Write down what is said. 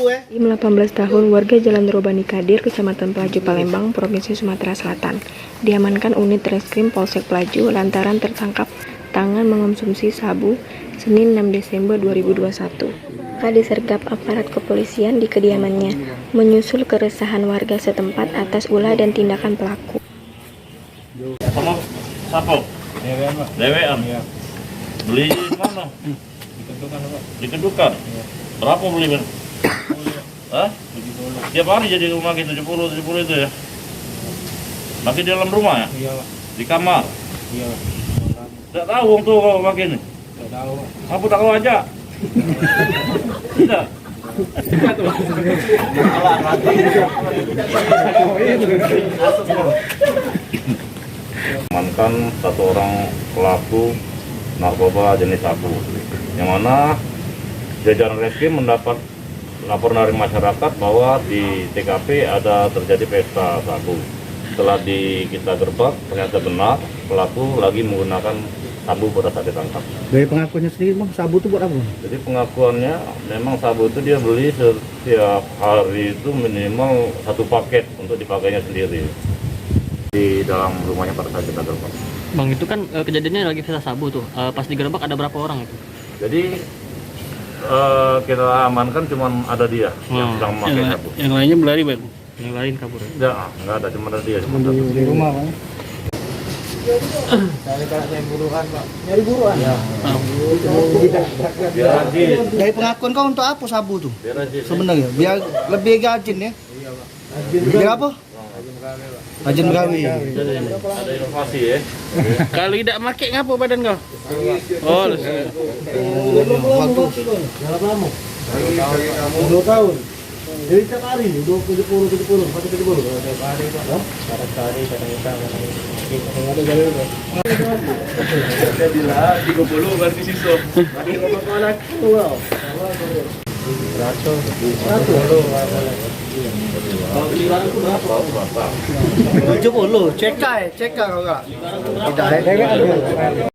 Im 18 tahun, warga Jalan Robani Kadir, Kecamatan Pelaju, Palembang, Provinsi Sumatera Selatan, diamankan unit Reskrim Polsek Pelaju lantaran tertangkap tangan mengonsumsi sabu Senin 6 Desember 2021. Disergap aparat kepolisian di kediamannya, menyusul keresahan warga setempat atas ulah dan tindakan pelaku. Sama sapo? Dewean. Beli di mana? Di Kedukan. Berapa beli, Ben? Hah? Tiap hari jadi rumah gitu 70 itu ya. Masih di dalam rumah ya? Iya, Pak. Di kamar. Iya, Pak. Tidak tahu wong tuh kalau pakai ini. Tidak tahu, Pak. Aku tak tahu aja. Tidak. Amankan satu orang pelaku narkoba jenis sabu, yang mana jajaran reskrim mendapat lapor dari masyarakat bahwa di TKP ada terjadi pesta sabu. Setelah kita gerbek, ternyata benar pelaku lagi menggunakan sabu pada saat ditangkap. Dari pengakuannya sendiri, Bang, sabu itu buat apa? Jadi pengakuannya memang sabu itu dia beli setiap hari itu minimal 1 paket untuk dipakainya sendiri di dalam rumahnya pada saat kita gerbek. Bang, itu kan kejadiannya lagi pesta sabu tuh. Pas digerebek ada berapa orang itu? Jadi kita amankan cuma ada dia yang sedang memakai sabu. Yang lainnya berlari, Bang. Yang lain kabur. Enggak ada, cuma ada dia. Di rumah, Bang. Nyari buruan. Ya. Biar rajin. Dari pengakuan kau untuk apa sabu tuh? Biar rajin. Sebenarnya biar lebih rajin ya. Iya, Pak. Biar apa? Rajin gawe. Ada inovasi ya. Kalau tidak pakai ngapa badan kau? Oh, Waktu 2 tahun. Jadi tiap hari 70 pasti 70. Tiap hari Pak. Kadang-kadang kadang ada jalur. Saya bilang 30 berarti sisa. Lagi ngomong anak wow. 70, cek kau enggak? Tidak ada.